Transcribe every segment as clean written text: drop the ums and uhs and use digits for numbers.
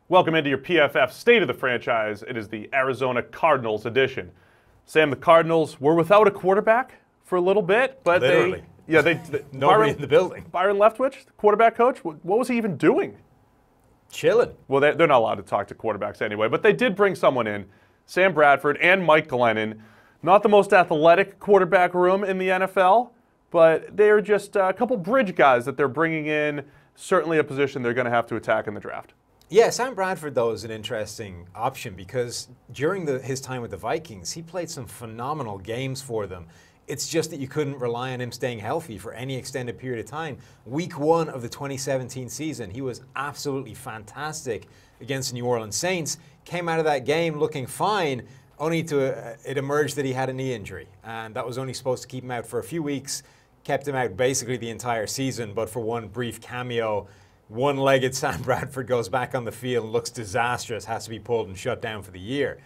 Welcome into your PFF State of the Franchise. It is the Arizona Cardinals edition. Sam, the Cardinals were without a quarterback for a little bit, but literally. they Nobody in the building. Byron Leftwich, the quarterback coach, what was he even doing? Chilling. Well, they're not allowed to talk to quarterbacks anyway, but they did bring someone in, Sam Bradford and Mike Glennon. Not the most athletic quarterback room in the NFL, but they're just a couple bridge guys that they're bringing in. Certainly a position they're going to have to attack in the draft. Yeah, Sam Bradford, though, is an interesting option because during his time with the Vikings, he played some phenomenal games for them. It's just that you couldn't rely on him staying healthy for any extended period of time. Week 1 of the 2017 season, he was absolutely fantastic against the New Orleans Saints. Came out of that game looking fine, only to it emerged that he had a knee injury. And that was only supposed to keep him out for a few weeks, kept him out basically the entire season, but for one brief cameo, one-legged Sam Bradford goes back on the field and looks disastrous, has to be pulled and shut down for the year.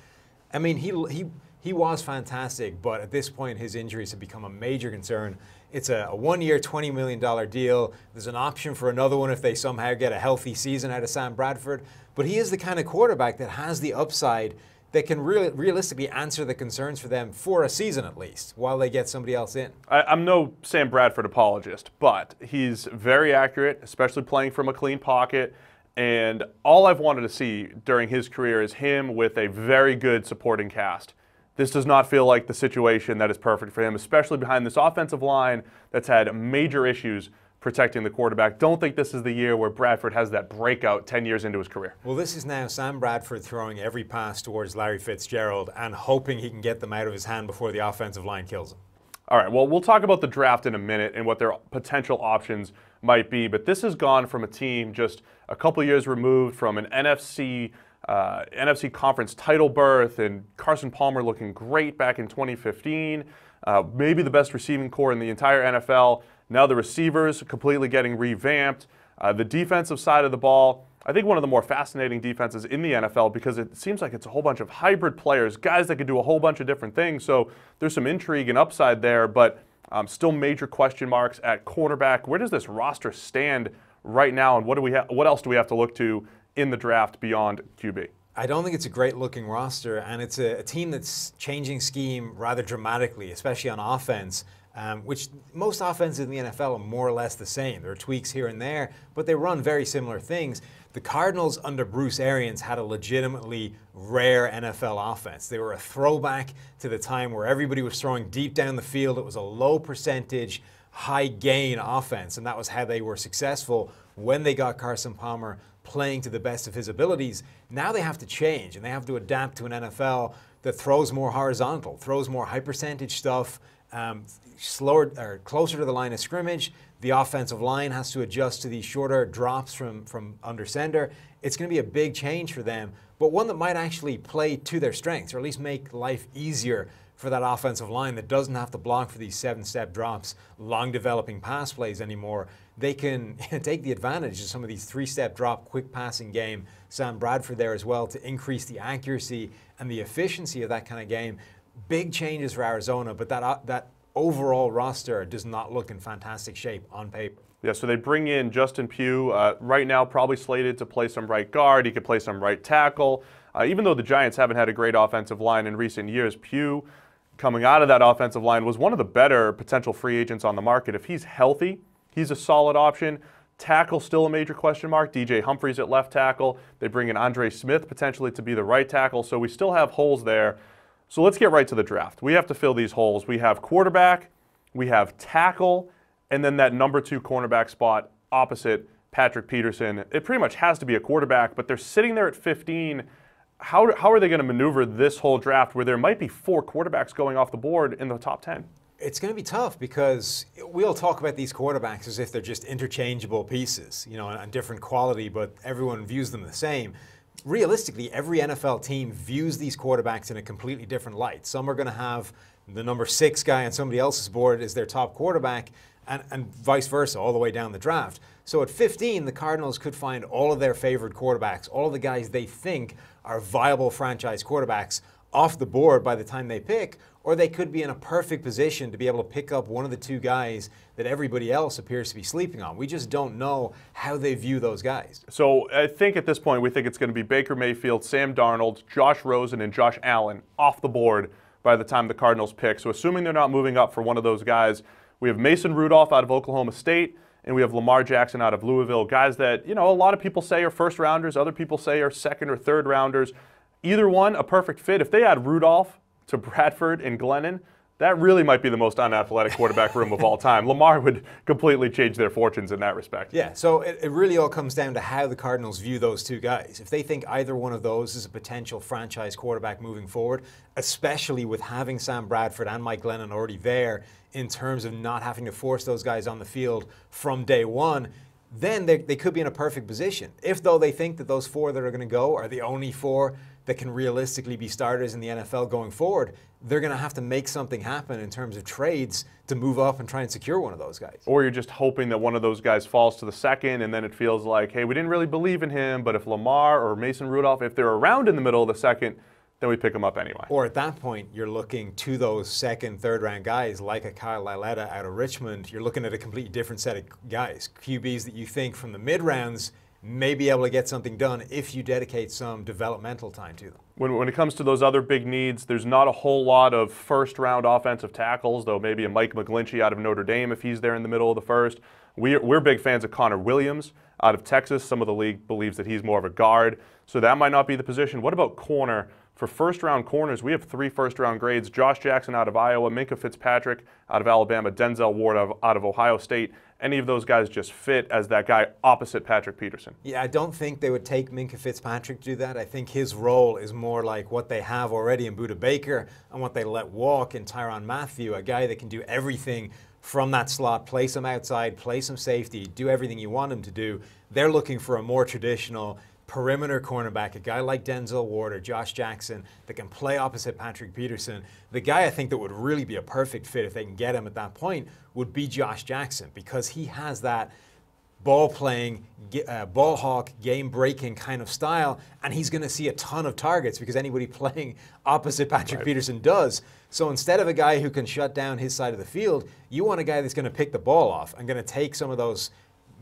I mean, he was fantastic, but at this point his injuries have become a major concern. It's a one-year, $20 million deal. There's an option for another one if they somehow get a healthy season out of Sam Bradford. But he is the kind of quarterback that has the upside that can realistically answer the concerns for them for a season at least, while they get somebody else in. I'm no Sam Bradford apologist, but he's very accurate, especially playing from a clean pocket. And all I've wanted to see during his career is him with a very good supporting cast. This does not feel like the situation that is perfect for him, especially behind this offensive line that's had major issues protecting the quarterback. Don't think this is the year where Bradford has that breakout 10 years into his career. Well, this is now Sam Bradford throwing every pass towards Larry Fitzgerald and hoping he can get them out of his hand before the offensive line kills him. All right, well, we'll talk about the draft in a minute and what their potential options might be, but this has gone from a team just a couple years removed from an NFC conference title berth and Carson Palmer looking great back in 2015, maybe the best receiving core in the entire NFL. Now the receivers completely getting revamped. The defensive side of the ball, I think one of the more fascinating defenses in the NFL because it seems like it's a whole bunch of hybrid players, guys that can do a whole bunch of different things. So there's some intrigue and upside there, but still major question marks at cornerback. Where does this roster stand right now, and what else do we have to look to in the draft beyond QB? I don't think it's a great-looking roster, and it's a team that's changing scheme rather dramatically, especially on offense. Which most offenses in the NFL are more or less the same. There are tweaks here and there, but they run very similar things. The Cardinals under Bruce Arians had a legitimately rare NFL offense. They were a throwback to the time where everybody was throwing deep down the field. It was a low percentage, high gain offense, and that was how they were successful when they got Carson Palmer playing to the best of his abilities. Now they have to change, and they have to adapt to an NFL that throws more horizontal, throws more high percentage stuff, slower or closer to the line of scrimmage. The offensive line has to adjust to these shorter drops from under center. It's going to be a big change for them, but one that might actually play to their strengths, or at least make life easier for that offensive line that doesn't have to block for these 7-step drops, long developing pass plays anymore. They can take the advantage of some of these 3-step drop, quick passing game. Sam Bradford there as well to increase the accuracy and the efficiency of that kind of game. Big changes for Arizona, but that overall roster does not look in fantastic shape on paper. Yeah, so they bring in Justin Pugh, right now probably slated to play some right guard. He could play some right tackle. Even though the Giants haven't had a great offensive line in recent years, Pugh, coming out of that offensive line, was one of the better potential free agents on the market. If he's healthy, he's a solid option. Tackle still a major question mark. DJ Humphries at left tackle. They bring in Andre Smith potentially to be the right tackle, so we still have holes there. So let's get right to the draft. We have to fill these holes. We have quarterback, we have tackle, and then that number 2 cornerback spot opposite Patrick Peterson. It pretty much has to be a quarterback, but they're sitting there at 15. How are they going to maneuver this whole draft where there might be 4 quarterbacks going off the board in the top 10? It's going to be tough because we'll talk about these quarterbacks as if they're just interchangeable pieces, on different quality, but everyone views them the same. Realistically, every NFL team views these quarterbacks in a completely different light. Some are going to have the number 6 guy on somebody else's board as their top quarterback, and vice versa, all the way down the draft. So at 15, the Cardinals could find all of their favorite quarterbacks, all of the guys they think are viable franchise quarterbacks off the board by the time they pick, or they could be in a perfect position to be able to pick up one of the two guys that everybody else appears to be sleeping on. We just don't know how they view those guys. So I think at this point, we think it's going to be Baker Mayfield, Sam Darnold, Josh Rosen, and Josh Allen off the board by the time the Cardinals pick. So assuming they're not moving up for one of those guys, we have Mason Rudolph out of Oklahoma State, and we have Lamar Jackson out of Louisville, guys that, a lot of people say are first rounders, other people say are second or third rounders. Either one, a perfect fit. If they add Rudolph to Bradford and Glennon, that really might be the most unathletic quarterback room of all time. Lamar would completely change their fortunes in that respect. Yeah, so it really all comes down to how the Cardinals view those two guys. If they think either one of those is a potential franchise quarterback moving forward, especially with having Sam Bradford and Mike Glennon already there in terms of not having to force those guys on the field from day one, then they could be in a perfect position. If, though, they think that those four that are going to go are the only four that can realistically be starters in the NFL going forward, they're going to have to make something happen in terms of trades to move up and try and secure one of those guys. Or you're just hoping that one of those guys falls to the second, and then it feels like, hey, we didn't really believe in him, but if Lamar or Mason Rudolph, if they're around in the middle of the second, then we pick them up anyway. Or at that point, you're looking to those second, third round guys like a Kyle Lauletta out of Richmond. You're looking at a completely different set of guys, QBs that you think from the mid rounds may be able to get something done if you dedicate some developmental time to them. When it comes to those other big needs, there's not a whole lot of first-round offensive tackles, though maybe a Mike McGlinchey out of Notre Dame if he's there in the middle of the first. We're big fans of Connor Williams out of Texas. Some of the league believes that he's more of a guard, so that might not be the position. What about corner? For first-round corners, we have 3 first-round grades. Josh Jackson out of Iowa, Minkah Fitzpatrick out of Alabama, Denzel Ward out of Ohio State. Any of those guys just fit as that guy opposite Patrick Peterson? Yeah, I don't think they would take Minkah Fitzpatrick to do that. I think his role is more like what they have already in Budda Baker and what they let walk in Tyrann Mathieu, a guy that can do everything from that slot, play some outside, play some safety, do everything you want him to do. They're looking for a more traditional perimeter cornerback, a guy like Denzel Ward or Josh Jackson that can play opposite Patrick Peterson. The guy I think that would really be a perfect fit if they can get him at that point would be Josh Jackson, because he has that ball-playing, ball hawk, game-breaking kind of style, and he's going to see a ton of targets because anybody playing opposite Patrick Peterson does. So instead of a guy who can shut down his side of the field, you want a guy that's going to pick the ball off and going to take some of those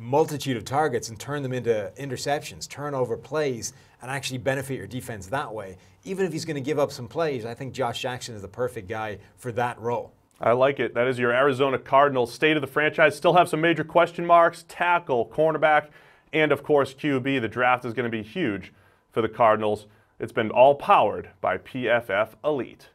multitude of targets and turn them into interceptions, turnover plays, and actually benefit your defense that way. Even if he's going to give up some plays, I think Josh Jackson is the perfect guy for that role. I like it. That is your Arizona Cardinals state of the franchise. Still have some major question marks: tackle, cornerback, and of course QB. The draft is going to be huge for the Cardinals. It's been all powered by PFF Elite.